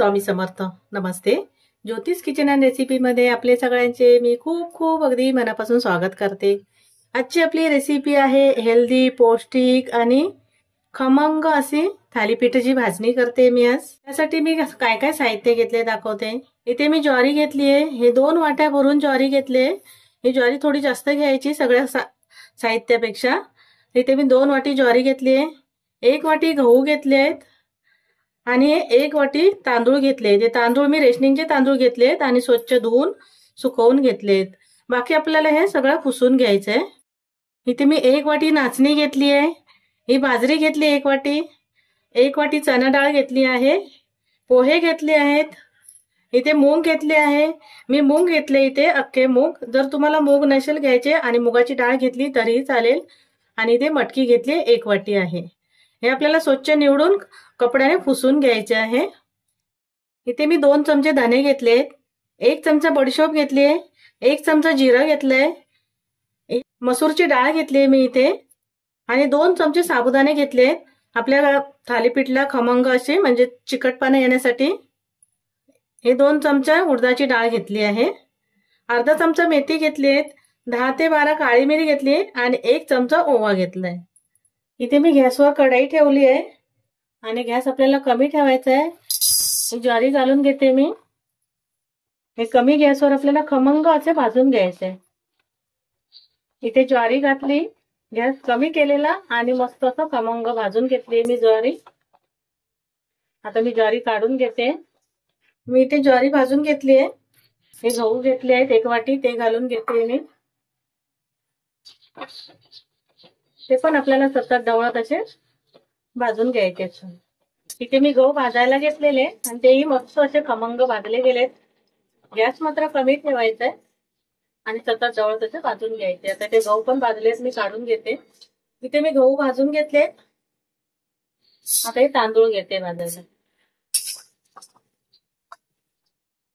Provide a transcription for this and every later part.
स्वामी समर्थ. नमस्ते. ज्योतिष kitchen and recipe मध्ये आपले सगळ्यांचे मी खूप खूप अगदी मनापासून स्वागत करते. आजची आपली रेसिपी आहे हेल्दी, पौष्टिक आणि खमंग अशी थालीपीठाची भाजणी करते मी आज. त्यासाठी मी काय काय साहित्य घेतले दाखवते. इथे मी ज्वारी घेतली आहे. हे 2 वाट्या भरून ज्वारी घेतले. ही ज्वारी थोडी जास्त घ्यायची सगळ्या साहित्यापेक्षा. इथे मी 2 वाटी ज्वारी घेतली आहे. 1 वाटी गहू घेतले आहेत आणि 1 वाटी तांदूळ घेतले. ते तांदूळ मी रेशनिंगचे तांदूळ घेतलेत आणि स्वच्छ धुवून सुकवून घेतलेत. बाकी आपल्याला हे सगळं पुसून घ्यायचंय. इथे मी 1 वाटी नाचणी घेतली आहे. ही बाजरी घेतली 1 वाटी. 1 वाटी चणा डाळ घेतली आहे. पोहे घेतले आहेत. इथे मूग घेतले आहे. मी मूग घेतले इथे अख्खे मूग. जर तुम्हाला मूग नसेल घ्यायचे आणि मुगाची डाळ घेतली तरीही चालेल. आणि इथे मटकी घेतली 1 वाटी आहे. हे आपल्याला स्वच्छ निवडून कपड्याने पुसून घ्यायचे आहे. इथे मी 2 चमचे धने घेतलेत. 1 चमचा बडीशोप घेतली आहे. 1 चमचा जिरा घेतलाय. मसूरची डाळ घेतली मी इथे आणि 2 चमचे साबुदाणे घेतलेत. आपल्या थालीपीठला खमंग असे म्हणजे चिकटपणा येण्यासाठी. हे 2 चमचा उडदाची डाळ घेतली आहे. अर्धा चमचा मेथी घेतली आहे. 10 ते 12 काळी मिरी घेतली आणि 1 चमचा ओवा घेतलाय. इथे मी गॅसवर कढई ठेवली आहे आणि गॅस आपल्याला कमी ठेवायचा आहे. ज्वारी घालून घेते मी. हे कमी गॅसवर आपल्याला खमंग असे भाजून घ्यायचे. इथे ज्वारी घातली, गॅस कमी केलेला आणि मस्त असं खमंग भाजून घेतली मी ज्वारी. आता मी ज्वारी काढून घेते. मी इथे ज्वारी भाजून घेतली आहे. हे गहू घेतले आहेत 1 वाटी, ते घालून घेते मी. ते पण आपल्याला सतत ढवळत असे भाजून घ्यायचे. इथे मी गहू भाजायला घेतलेले आणि तेही मस्त असे खमंग भाजले गेलेत. गॅस मात्र कमी ठेवायचा आहे आणि सतत ढवळत असे भाजून घ्यायचे. आता ते गहू पण भाजलेत, मी काढून घेते. इथे मी गहू भाजून घेतले. आता हे तांदूळ घेते भाजायला.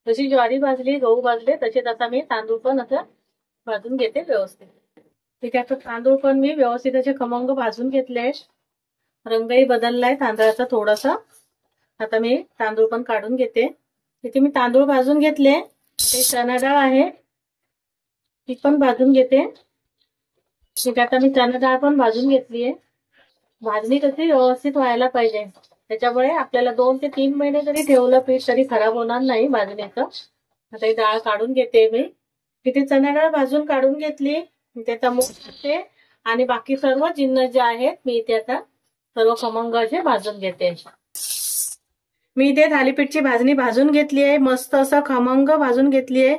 जशी ज्वारी भाजली, गहू भाजले तसेच आता मी तांदूळ पण असं भाजून घेते व्यवस्थित. ठीक आहे. आता तांदूळ पण मी व्यवस्थित असे खमंग भाजून घेतले. रंगही बदललाय तांदळाचा थोडासा. आता मी तांदूळ पण काढून घेते. इथे मी तांदूळ भाजून घेतले. ते चणा डाळ आहे ती पण भाजून घेते. ठीक आहे. आता मी चणा डाळ पण भाजून घेतली आहे. भाजणी कशी व्यवस्थित व्हायला पाहिजे, त्याच्यामुळे आपल्याला 2 ते 3 महिने जरी ठेवलं पीठ तरी खराब होणार नाही भाजणीचं. आता ही डाळ काढून घेते मी. इथे चणा डाळ भाजून काढून घेतली. त्याचा मूग टाकते आणि बाकी सर्व जिन्नस जे आहेत मी इथे आता सर्व खमंग असे भाजून घेते. मी इथे थालीपीठची भाजणी भाजून घेतली आहे. मस्त असं खमंग भाजून घेतली आहे.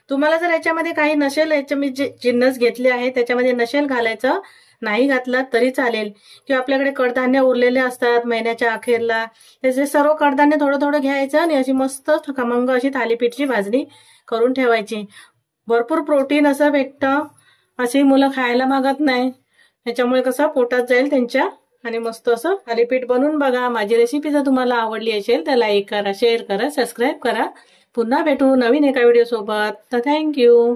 तुम्हाला जर याच्यामध्ये काही नसेल, याच्या मी जे जिन्नस घेतले आहे त्याच्यामध्ये नसेल घालायचं, नाही घातला तरी चालेल. किंवा आपल्याकडे कडधान्य उरलेले असतात महिन्याच्या अखेरला, त्याचे सर्व कडधान्य थोडं थोडं घ्यायचं आणि अशी मस्त खमंग अशी थालीपीठची भाजणी करून ठेवायची. भरपूर प्रोटीन असं भेटतं. अशी मुलं खायला मागत नाही, त्याच्यामुळे कसं पोटात जाईल त्यांच्या. आणि मस्त असं थालीपीठ बनवून बघा. माझी रेसिपी जर तुम्हाला आवडली असेल तर लाईक करा, शेअर करा, सबस्क्राईब करा. पुन्हा भेटू नवीन एका व्हिडिओ सोबत. तर थँक्यू.